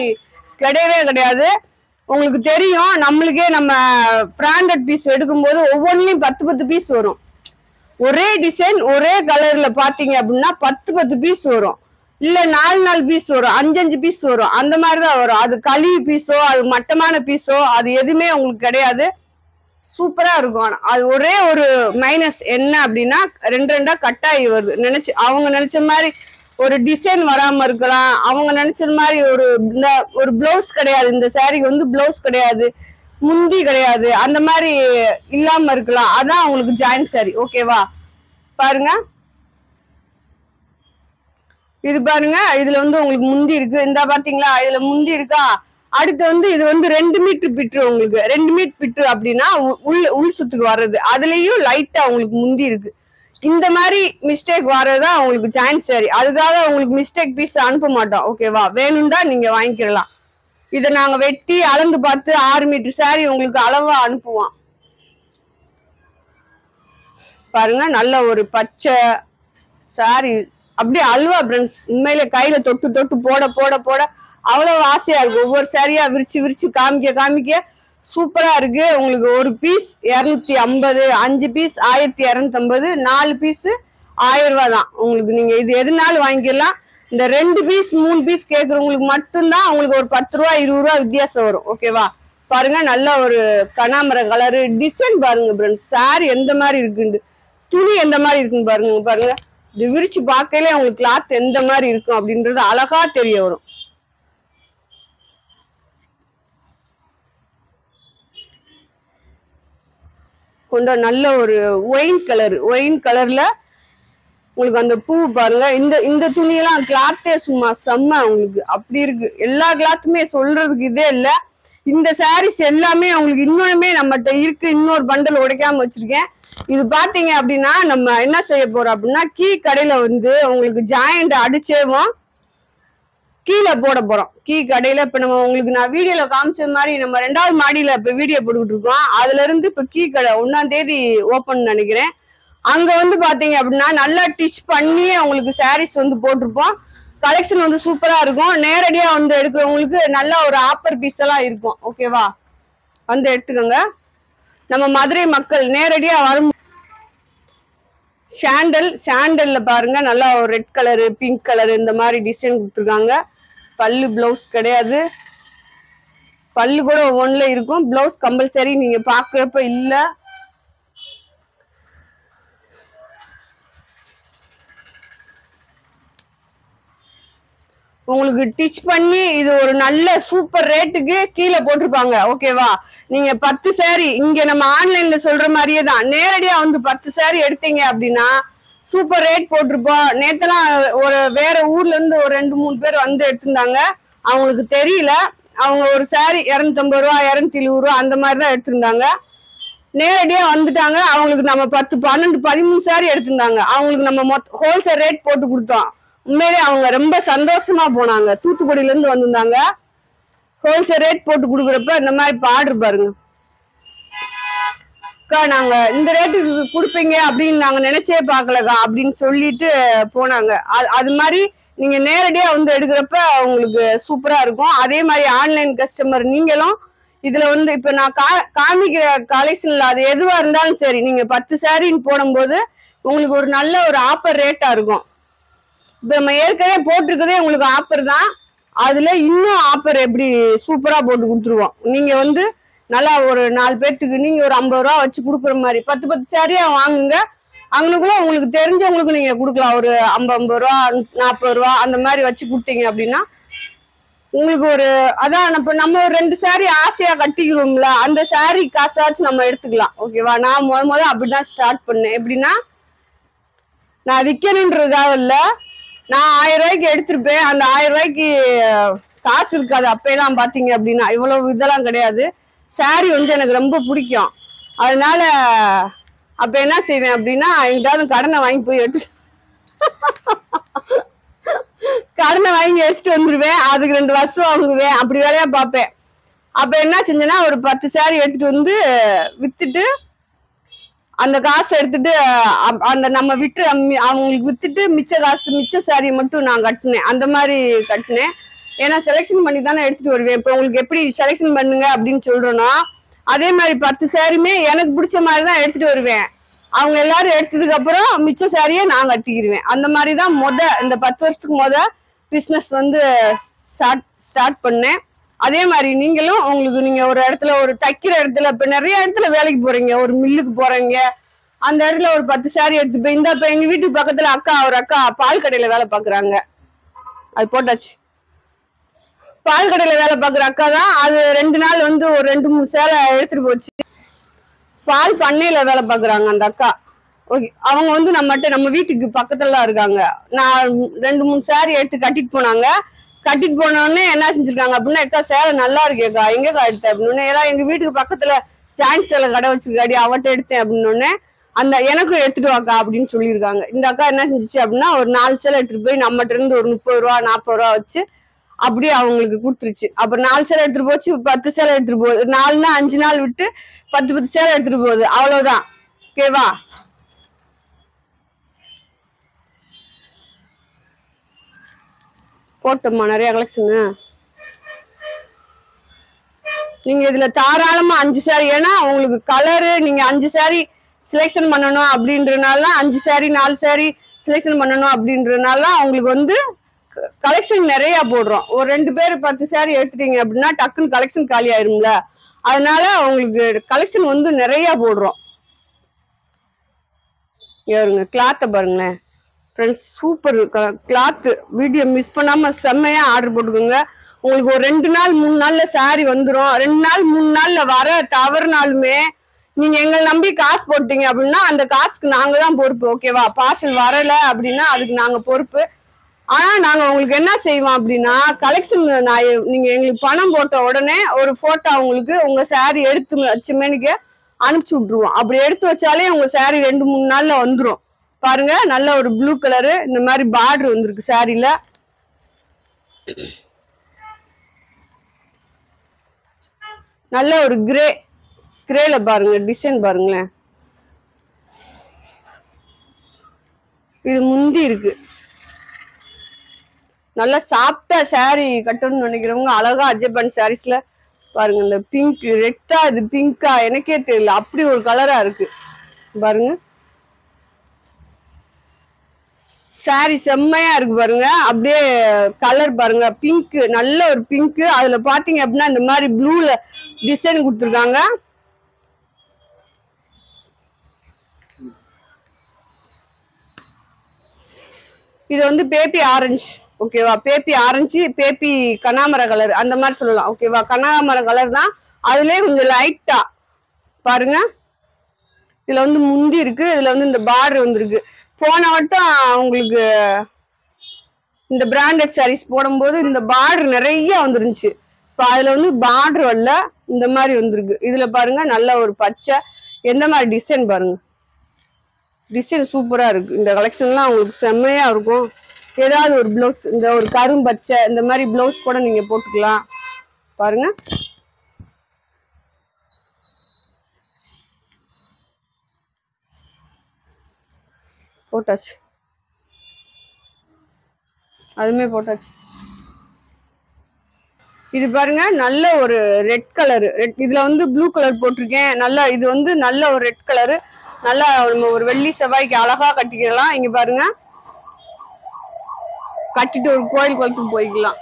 கிடையவே கிடையாது. உங்களுக்கு தெரியும், நம்மளுக்கே நம்ம பிராண்டட் பீஸ் எடுக்கும்போது ஒவ்வொன்றிலையும் 10 பீஸ் வரும். ஒரே டிசைன் ஒரே கலர்ல பாத்தீங்க அப்படின்னா 10 பீஸ் வரும், இல்ல 4 பீஸ் வரும், 5 பீஸ் வரும். அந்த மாதிரிதான் வரும். அது களி பீஸோ அது மட்டமான பீஸோ அது எதுவுமே உங்களுக்கு கிடையாது. சூப்பரா இருக்கும். அது ஒரே ஒரு மைனஸ் என்ன அப்படின்னா 2 கட்டாயி வருது. அவங்க நினைச்ச மாதிரி ஒரு டிசைன் வராம இருக்கலாம், அவங்க நினைச்சது மாதிரி ஒரு பிளவுஸ் கிடையாது. இந்த சாரிக்கு வந்து பிளவுஸ் கிடையாது, முந்தி கிடையாது, அந்த மாதிரி இல்லாம இருக்கலாம். அதான் உங்களுக்கு ஜாயிண்ட் சாரி. ஓகேவா? பாருங்க, இது பாருங்க, இதுல வந்து உங்களுக்கு முந்தி இருக்கு. இந்த பாத்தீங்களா, இதுல முந்தி இருக்கா, அடுத்து வந்து இது வந்து 2 மீட்டர் பிட்டு, உங்களுக்கு 2 மீட்டர் பிட்டு அப்படின்னா உள் சுத்துக்கு வர்றது, அதுலயும் லைட்டா உங்களுக்கு முந்தி இருக்கு. இந்த மாதிரி மிஸ்டேக் வர்றதுதான் உங்களுக்கு ஜாயிண்ட் சாரி. அதுக்காக உங்களுக்கு மிஸ்டேக் பீஸ் அனுப்ப மாட்டோம், ஓகேவா? வேணும்டா நீங்க வாங்கிக்கலாம். இதை நாங்க வெட்டி அளந்து பார்த்து 6 மீட்டர் சாரி உங்களுக்கு அளவா அனுப்புவோம். பாருங்க, நல்ல ஒரு பச்சை சாரி, அப்படியே அல்வா ஃப்ரெண்ட்ஸ். உண்மையில கையில தொட்டு தொட்டு போட போட போட அவ்வளவு ஆசையா இருக்கு. ஒவ்வொரு சாரியா விரிச்சு விரிச்சு காமிக்க காமிக்க சூப்பரா இருக்கு. உங்களுக்கு ஒரு பீஸ் 250, 5 பீஸ் 1250, 4 பீஸ் 1000 ரூபாய் தான். உங்களுக்கு நீங்க இது எதுனாலும் வாங்கிக்கலாம். இந்த 2 பீஸ் 3 பீஸ் கேட்கறவங்களுக்கு மட்டும்தான் உங்களுக்கு ஒரு 10 ரூபா 20 ரூபா வித்தியாசம் வரும், ஓகேவா? பாருங்க, நல்ல ஒரு கனாமர கலரு டிசைன் பாருங்க ஃப்ரெண்ட்ஸ். சாரி எந்த மாதிரி இருக்குன்னு, துணி எந்த மாதிரி இருக்குன்னு பாருங்க. பாருங்க, இது விரிச்சு பார்க்கல உங்களுக்கு கிளாத் எந்த மாதிரி இருக்கும் அப்படின்றது அழகா தெரிய வரும். கொண்ட நல்ல ஒரு ஒயின் கலர்ல உங்களுக்கு அந்த பூ பாருங்க. இந்த துணியெல்லாம் கிளாத்தே சும்மா செம்ம உங்களுக்கு அப்படி இருக்கு. எல்லா கிளாத்துமே சொல்றதுக்கு இதே இல்ல. இந்த சாரீஸ் எல்லாமே உங்களுக்கு இன்னொன்னுமே நம்மகிட்ட இருக்கு. இன்னொரு பண்டல் உடைக்காம வச்சிருக்கேன். இது பாத்தீங்க அப்படின்னா நம்ம என்ன செய்ய போறோம் அப்படின்னா, கீ கடையில வந்து உங்களுக்கு ஜாயிண்ட் அடிச்சேவும் கீழே போட போறோம். கீ கடையில இப்ப நம்ம உங்களுக்கு நான் வீடியோல காமிச்சது மாதிரி நம்ம 2வது மாடியில இப்ப வீடியோ போட்டுக்கிட்டு இருக்கோம். அதுல இருந்து இப்ப கீ கடை 1ஆம் தேதி ஓபன் நினைக்கிறேன். அங்க வந்து பாத்தீங்க அப்படின்னா நல்லா டிச் பண்ணியே உங்களுக்கு சாரீஸ் வந்து போட்டிருப்போம். கலெக்ஷன் வந்து சூப்பரா இருக்கும். நேரடியா வந்து எடுக்கிறவங்களுக்கு நல்ல ஒரு ஆப்பர் பீஸ் எல்லாம் இருக்கும், ஓகேவா? வந்து எடுத்துக்கோங்க. நம்ம மதுரை மக்கள் நேரடியா வரும். சாண்டல்ல பாருங்க, நல்லா ஒரு ரெட் கலரு, பிங்க் கலரு இந்த மாதிரி டிசைன் கொடுத்துருக்காங்க. பல்லு பிளவுஸ் கிடையாது, பல்லு கூட ஒவ்வொன்றுல இருக்கும். பிளவுஸ் கம்பல்சரி நீங்க பாக்குறப்ப இல்ல. உங்களுக்கு டிச் பண்ணி இது ஒரு நல்ல சூப்பர் ரேட்டுக்கு கீழே போட்டிருப்பாங்க, ஓகேவா? நீங்க 10 சாரி இங்க நம்ம ஆன்லைன்ல சொல்ற மாதிரியே தான் நேரடியா வந்து 10 சாரி எடுத்தீங்க அப்படின்னா சூப்பர் ரேட் போட்டிருப்போம். நேத்தெல்லாம் ஒரு வேற ஊர்ல இருந்து ஒரு 2-3 பேர் வந்து எடுத்திருந்தாங்க. அவங்களுக்கு தெரியல. அவங்க ஒரு சாரி 250 ரூபா 220 ரூபா அந்த மாதிரிதான் எடுத்திருந்தாங்க. நேரடியா வந்துட்டாங்க. அவங்களுக்கு நம்ம 10, 12, 13 சாரி எடுத்திருந்தாங்க. அவங்களுக்கு நம்ம ஹோல்சேல் ரேட் போட்டு கொடுத்தோம். உண்மையிலே அவங்க ரொம்ப சந்தோஷமா போனாங்க. தூத்துக்குடியில இருந்து வந்திருந்தாங்க. ஹோல்சேல் ரேட் போட்டு கொடுக்குறப்ப இந்த மாதிரி ஆர்டர் பாருங்க, அக்கா நாங்க இந்த ரேட்டுக்கு கொடுப்பீங்க அப்படின்னு நாங்க நினைச்சே பாக்கலக்கா அப்படின்னு சொல்லிட்டு போனாங்க. அது மாதிரி நீங்க நேரடியா வந்து எடுக்கிறப்ப உங்களுக்கு சூப்பரா இருக்கும். அதே மாதிரி ஆன்லைன் கஸ்டமர் நீங்களும் இதுல வந்து இப்ப நான் காமிக்கிற கலெக்ஷன்ல அது எதுவா இருந்தாலும் சரி, நீங்க 10 சாரின்னு போடும்போது உங்களுக்கு ஒரு நல்ல ஒரு ஆஃபர் ரேட்டா இருக்கும். இப்ப நம்ம ஏற்கனவே போட்டிருக்கதே உங்களுக்கு ஆஃபர் தான். அதுல இன்னும் ஆஃபர் எப்படி சூப்பரா போட்டு கொடுத்துருவோம். நீங்க வந்து நல்லா ஒரு 4 பேர்த்துக்கு நீங்க ஒரு 50 ரூபா வச்சு கொடுக்குற மாதிரி 10 சாரியா வாங்குங்க. அவங்களுக்குள்ள உங்களுக்கு தெரிஞ்சவங்களுக்கு நீங்க கொடுக்கலாம். ஒரு 50 ரூபா 40 ரூபா அந்த மாதிரி வச்சு கொடுத்தீங்க அப்படின்னா உங்களுக்கு ஒரு அதான் நம்ம ஒரு 2 சாரி ஆசையா கட்டிக்கிறோம்ல, அந்த சாரி காசாச்சும் நம்ம எடுத்துக்கலாம், ஓகேவா? நான் முத அப்படிதான் ஸ்டார்ட் பண்ணேன். எப்படின்னா நான் விற்கணுன்றதுக்காக இல்ல, நான் 1000 ரூபாய்க்கு எடுத்திருப்பேன். அந்த 1000 ரூபாய்க்கு காசு இருக்காது அப்பெல்லாம் பாத்தீங்க அப்படின்னா. இவ்வளவு இதெல்லாம் கிடையாது. சாரி வந்து எனக்கு ரொம்ப பிடிக்கும். அதனால அப்ப என்ன செய்வேன் அப்படின்னா, எங்கிட்டாவது கடனை வாங்கி போய் கடனை வாங்கி எடுத்துட்டு வந்துருவேன். அதுக்கு 2 வருஷம் வாங்குவேன். அப்படி வேலையா பார்ப்பேன். அப்ப என்ன செஞ்சேன்னா ஒரு 10 சாரி எடுத்துட்டு வந்து வித்துட்டு அந்த காசு எடுத்துட்டு அந்த நம்ம விட்டு அவங்களுக்கு வித்துட்டு மிச்ச சாரியை மட்டும் நான் கட்டினேன். அந்த மாதிரி கட்டினேன். ஏன்னா செலெக்ஷன் பண்ணி தானே எடுத்துட்டு வருவேன். இப்போ உங்களுக்கு எப்படி செலெக்ஷன் பண்ணுங்க அப்படின்னு சொல்றேன்னா அதே மாதிரி 10 சாரியுமே எனக்கு பிடிச்ச மாதிரி தான் எடுத்துட்டு வருவேன். அவங்க எல்லாரும் எடுத்ததுக்கு அப்புறம் மிச்ச சாரியை நான் கட்டிக்கிடுவேன். அந்த மாதிரிதான் இந்த 10 வருஷத்துக்கு பிசினஸ் வந்து ஸ்டார்ட் பண்ணேன். அதே மாதிரி நீங்களும் உங்களுக்கு நீங்க ஒரு இடத்துல ஒரு தைக்கிற இடத்துல இப்ப நிறைய இடத்துல வேலைக்கு போறீங்க, ஒரு மில்லுக்கு போறீங்க, அந்த இடத்துல ஒரு 10 சாரி எடுத்து போய் இப்ப எங்க வீட்டுக்கு பக்கத்துல ஒரு அக்கா பால் கடையில வேலை பாக்குறாங்க. அது போட்டாச்சு. பால் கடையில வேலை பாக்குற அக்கா தான். அது 2 நாள் வந்து ஒரு 2-3 சேலை எடுத்துட்டு போச்சு. பால் பண்ணையில வேலை பாக்குறாங்க அந்த அக்கா. ஓகே, அவங்க வந்து நம்ம வீட்டுக்கு பக்கத்துல இருக்காங்க. நான் 2-3 சாரி எடுத்து கட்டிட்டு போனாங்க. கட்டிட்டு போனோடனே என்ன செஞ்சிருக்காங்க அப்படின்னா, அக்கா சேலை நல்லா இருக்கேக்கா, எங்கக்கா எடுத்தேன் அப்படின்னு. ஏன்னா எங்க வீட்டுக்கு பக்கத்துல ஜாயிண்ட் சேலை கடை வச்சிருக்காடி, அவட்ட எடுத்தேன் அப்படின்னு. அந்த எனக்கும் எடுத்துட்டு வாக்கா அப்படின்னு சொல்லியிருக்காங்க. இந்த அக்கா என்ன செஞ்சிச்சு அப்படின்னா, ஒரு 4 சேலை எடுத்துட்டு போய் நம்மகிட்ட இருந்து ஒரு 30 ரூபா 40 ரூபா வச்சு அப்படியே அவங்களுக்கு கொடுத்துருச்சு. அப்புறம் 4 சேலை எடுத்துட்டு போச்சு, 10 சேலை எடுத்துட்டு போகுது. 4 5 நாள் விட்டு 10 சேலை எடுத்துட்டு போகுது. அவ்வளவுதான். ஓகேவா? போட்டோம்மா நிறைய கலெக்ஷன். நீங்க இதுல தாராளமா 5 சாரி, ஏன்னா உங்களுக்கு கலரு நீங்க 5 சாரி செலெக்ஷன் பண்ணணும் அப்படின்றதுனால 5 சாரி 4 சாரி செலெக்ஷன் பண்ணணும் அப்படின்றதுனால உங்களுக்கு வந்து கலெக்ஷன் நிறைய போடுறோம். ஒரு 2 பேர் 10 சாரி எடுத்துட்டீங்க அப்படின்னா டக்குன்னு கலெக்ஷன் காலி ஆயிரும்ல. அதனால உங்களுக்கு கலெக்ஷன் வந்து நிறைய போடுறோம். பாருங்க கிளாத்தை பாருங்களேன் friends, super cloth. Video miss பண்ணாம செம்மையா ஆர்டர் போட்டுக்கோங்க. உங்களுக்கு ஒரு 2 நாள் 3 நாள்ல சாரி வந்துடும். 2 நாள் 3 நாள்ல வர தவறுனாலுமே நீங்க எங்களை நம்பி காசு போட்டீங்க அப்படின்னா அந்த காசுக்கு நாங்க தான் பொறுப்பு. ஓகேவா? பார்சல் வரல அப்படின்னா அதுக்கு நாங்க பொறுப்பு. ஆனா நாங்க உங்களுக்கு என்ன செய்வோம் அப்படின்னா, கலெக்ஷன் நீங்க எங்களுக்கு பணம் போட்ட உடனே ஒரு போட்டோ உங்களுக்கு உங்க சாரி எடுத்து வச்சுமேனிக்கு அனுப்பிச்சு விட்டுருவோம். அப்படி எடுத்து வச்சாலே உங்க சாரி 2-3 நாள்ல வந்துடும். பாருங்க நல்ல ஒரு ப்ளூ கலரு, இந்த மாதிரி பார்டர் வந்திருக்கு சாரில. நல்ல ஒரு கிரேல பாருங்க டிசைன் பாருங்களேன். இது முந்தி இருக்கு. நல்லா சாப்பிட்டா சாரி கட்டணும்னு நினைக்கிறவங்க அழகா அஜயபான் சாரீஸ்ல பாருங்க. இந்த பிங்க் ரெட்டா, இது பிங்கா எனக்கே தெரியல, அப்படி ஒரு கலரா இருக்கு பாருங்க. சாரி செம்மையா இருக்கு பாருங்க. அப்படியே கலர் பாருங்க, பிங்க், நல்ல ஒரு பிங்க். அதுல பாத்தீங்க அப்படின்னா இந்த மாதிரி ப்ளூல டிசைன் கொடுத்துருக்காங்க. இது வந்து பேபி ஆரஞ்சு. ஓகேவா? பேபி ஆரஞ்சு, பேபி கனாமர கலர் அந்த மாதிரி சொல்லலாம். ஓகேவா? கனாமர கலர் தான். அதுலயே கொஞ்சம் லைட்டா பாருங்க. இதுல வந்து முந்தி இருக்கு, இதுல வந்து இந்த பார்டர் வந்துருக்கு. போன வட்டம் உங்களுக்கு இந்த பிராண்டட் சாரீஸ் போடும்போது இந்த பார்டர் நிறைய வந்துருந்துச்சு. இப்போ அதுல வந்து பார்டர் வரல, இந்த மாதிரி வந்திருக்கு. இதுல பாருங்க நல்ல ஒரு பச்சை, எந்த மாதிரி டிசைன் பாருங்க. டிசைன் சூப்பரா இருக்கு. இந்த கலெக்ஷன்லாம் உங்களுக்கு செம்மையா இருக்கும். ஏதாவது ஒரு பிளவுஸ், இந்த ஒரு கரும்பச்சை இந்த மாதிரி பிளவுஸ் கூட நீங்க போட்டுக்கலாம். பாருங்க போட்டாச்சு, அதுமே போட்டாச்சு. இது பாருங்க நல்ல ஒரு ரெட் கலர். இதுல வந்து ப்ளூ கலர் போட்டிருக்கேன். நல்லா இது வந்து நல்ல ஒரு ரெட் கலரு. நல்லா நம்ம ஒரு வெள்ளி செவ்வாய்க்கு அழகா கட்டிக்கலாம். இங்க பாருங்க, கட்டிட்டு ஒரு கோயில் குளத்துக்கு போய்க்கலாம்.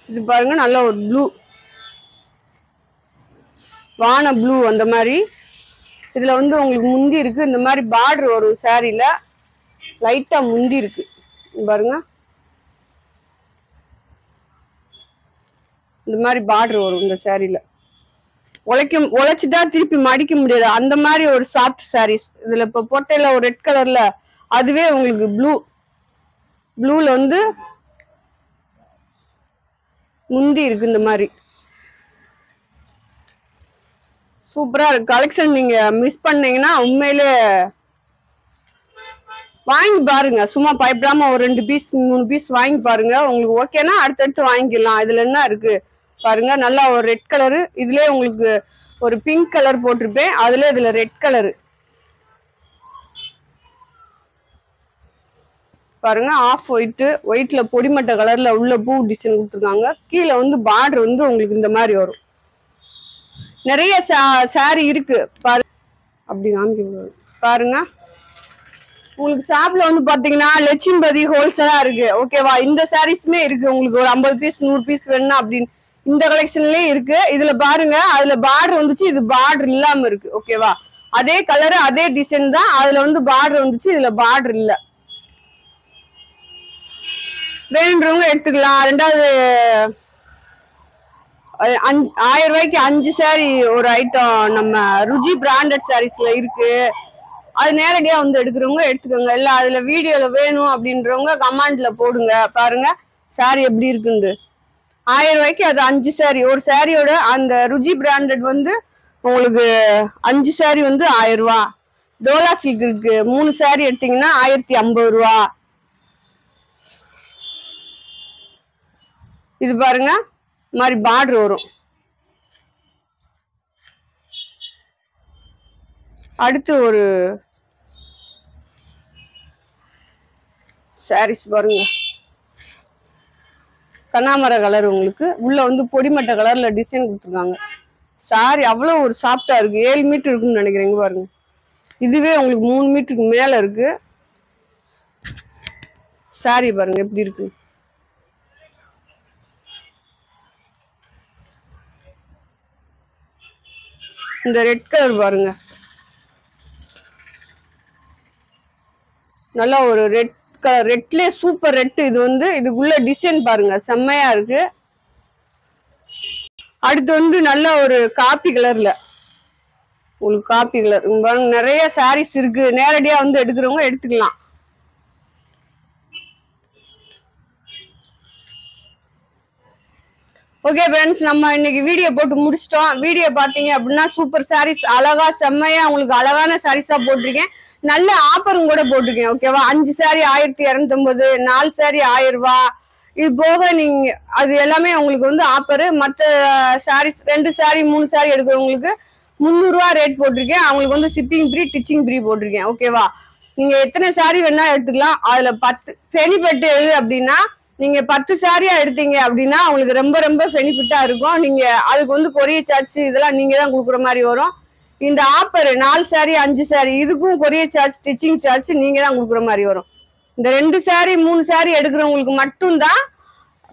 இது பாருங்க நல்ல ஒரு ப்ளூ, வான ப்ளூ அந்த மாதிரி. இதுல வந்து உங்களுக்கு முந்தி இருக்கு. இந்த மாதிரி பார்டர் ஒரு சாரியில லைட்டா முந்தி இருக்கு பாருங்க. இந்த மாதிரி பார்டர் வரும் இந்த சாரியில. உழைச்சிட்டா திருப்பி மடிக்க முடியாது, அந்த மாதிரி ஒரு சாஃப்ட் சாரீஸ். இதுல இப்ப போட்டையில ஒரு ரெட் கலர்ல, அதுவே உங்களுக்கு ப்ளூல வந்து முந்தி இருக்கு. இந்த மாதிரி சூப்பரா இருக்கு கலெக்ஷன். நீங்க மிஸ் பண்ணீங்கன்னா உண்மையிலே வாங்கி பாருங்க. சும்மா பயப்படாம ஒரு 2 பீஸ் 3 பீஸ் வாங்கி பாருங்க. உங்களுக்கு ஓகேனா அடுத்தடுத்து வாங்கிக்கலாம். இதுல என்ன இருக்கு பாருங்க. நல்லா ஒரு ரெட் கலரு, இதுலயே உங்களுக்கு ஒரு பிங்க் கலர் போட்டிருப்பேன், அதுல இதுல ரெட் கலரு பாருங்க. ஆஃப் ஒயிட்ல பொடிமட்ட கலர்ல உள்ள பூ டிசைன் கொடுத்துருக்காங்க. கீழே வந்து பார்டர் வந்து உங்களுக்கு இந்த மாதிரி வரும். நிறைய சாரி இருக்கு பாரு, அப்படி பாருங்க. உங்களுக்கு ஷாப்ல வந்து பாத்தீங்கன்னா லட்சுமிபதி ஹோல்சேலா இருக்கு. ஓகேவா? இந்த சாரீஸுமே இருக்கு. உங்களுக்கு ஒரு 50 பீஸ் 100 பீஸ் வேணும்னா அப்படின்னு இந்த கலெக்ஷன்லயே இருக்கு. இதுல பாருங்க, அதுல பார்டர் வந்துச்சு, இது பார்டர் இல்லாம இருக்கு. ஓகேவா? அதே கலரு அதே டிசைன் தான், அதுல வந்து பார்டர் வந்துச்சு, இதுல பார்டர் இல்ல. வேணுன்றவங்க எடுத்துக்கலாம். ரெண்டாவது 1000 ரூபாய்க்கு 5 சாரி ஒரு ஐட்டம் நம்ம ருஜி பிராண்டட் சாரீஸ்ல இருக்கு. அது நேரடியா வந்து எடுக்கிறவங்க எடுத்துக்கோங்க. இல்ல அதுல வீடியோல வேணும் அப்படின்றவங்க கமெண்ட்ல போடுங்க. பாருங்க சாரி எப்படி இருக்குன்னு. 1000 ரூபாய்க்கு அது 5 சாரி. ஒரு சாரியோட அந்த ருஜி பிராண்டட் வந்து உங்களுக்கு 5 சாரி வந்து 1000 ரூபா. டோலா சில்க் இருக்கு 3 சாரி எடுத்தீங்கன்னா 1050 ரூபா. இது பாருங்க மாதிரி பார்டர் வரும். அடுத்து ஒரு சாரீஸ் பாருங்க, கண்ணாமர கலர். உங்களுக்கு உள்ள வந்து பொடிமட்ட கலர்ல டிசைன் கொடுத்துருக்காங்க. சாரி அவ்வளவு ஒரு சாஃப்டா இருக்கு. 7 மீட்டர் இருக்குன்னு நினைக்கிறேங்க. பாருங்க இதுவே உங்களுக்கு 3 மீட்டருக்கு மேல இருக்கு. சாரி பாருங்க எப்படி இருக்கு. இந்த ரெட் கலர் பாருங்க, நல்லா ஒரு ரெட் கலர். ரெட்லயே சூப்பர் ரெட். இது வந்து இதுக்குள்ள டிசைன் பாருங்க செம்மையா இருக்கு. அடுத்து வந்து நல்ல ஒரு காப்பி கலர்ல, உங்களுக்கு காப்பி கலர் பாருங்க. நிறைய சாரீஸ் இருக்கு. நேரடியா வந்து எடுக்கிறவங்க எடுத்துக்கலாம். ஓகே ஃப்ரெண்ட்ஸ், நம்ம இன்னைக்கு வீடியோ போட்டு முடிச்சிட்டோம். வீடியோ பாத்தீங்க அப்படின்னா சூப்பர் சாரீஸ், அழகா செம்மையா உங்களுக்கு அழகான சாரீஸா போட்டிருக்கேன். நல்ல ஆஃபரும் கூட போட்டிருக்கேன். ஓகேவா? 5 சாரி 1250, 4 சாரி 1000 ரூபாய். இது போக நீங்க அது எல்லாமே உங்களுக்கு வந்து ஆஃபரு. மற்ற சாரீஸ் 2 சாரி 3 சாரி எடுக்கிறவங்களுக்கு 300 ரூபாய் ரேட் போட்டிருக்கேன். அவங்களுக்கு வந்து ஷிப்பிங் ஃப்ரீ, டிச்சிங் ஃப்ரீ போட்டிருக்கேன். ஓகேவா? நீங்க எத்தனை சாரி வேணா எடுத்துக்கலாம். அதுல 10 பெனிஃபிட் எது அப்படின்னா, நீங்க 10 சாரியா எடுத்தீங்க அப்படின்னா உங்களுக்கு ரொம்ப ரொம்ப பெனிஃபிட்டா இருக்கும். நீங்க அதுக்கு வந்து கொரியர் சார்ஜ் இதெல்லாம் நீங்க தான் கொடுக்குற மாதிரி வரும். இந்த ஆஃபர் 4 சாரி 5 சாரி இதுக்கும் கொரியர் சார்ஜ், ஸ்டிச்சிங் சார்ஜ் நீங்க தான் கொடுக்குற மாதிரி வரும். இந்த 2 சாரி 3 சாரி எடுக்கிறவங்களுக்கு மட்டும்தான்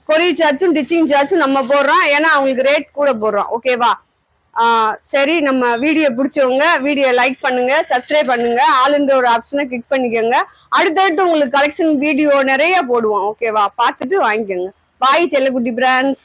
கொரியர் சார்ஜும் டிச்சிங் சார்ஜும் நம்ம போடுறோம். ஏன்னா அவங்களுக்கு ரேட் கூட போடுறோம். ஓகேவா? சரி, நம்ம வீடியோ பிடிச்சவங்க வீடியோ லைக் பண்ணுங்க, சப்ஸ்கிரைப் பண்ணுங்க, ஆளுன்ற ஒரு ஆப்ஷனை கிளிக் பண்ணிக்கோங்க. அடுத்தடுத்து உங்களுக்கு கலெக்ஷன் வீடியோ நிறைய போடுவோம். ஓகேவா? பார்த்துட்டு வாங்கிக்கோங்க. பாய் செல்லக்குட்டி பிராண்ட்ஸ்.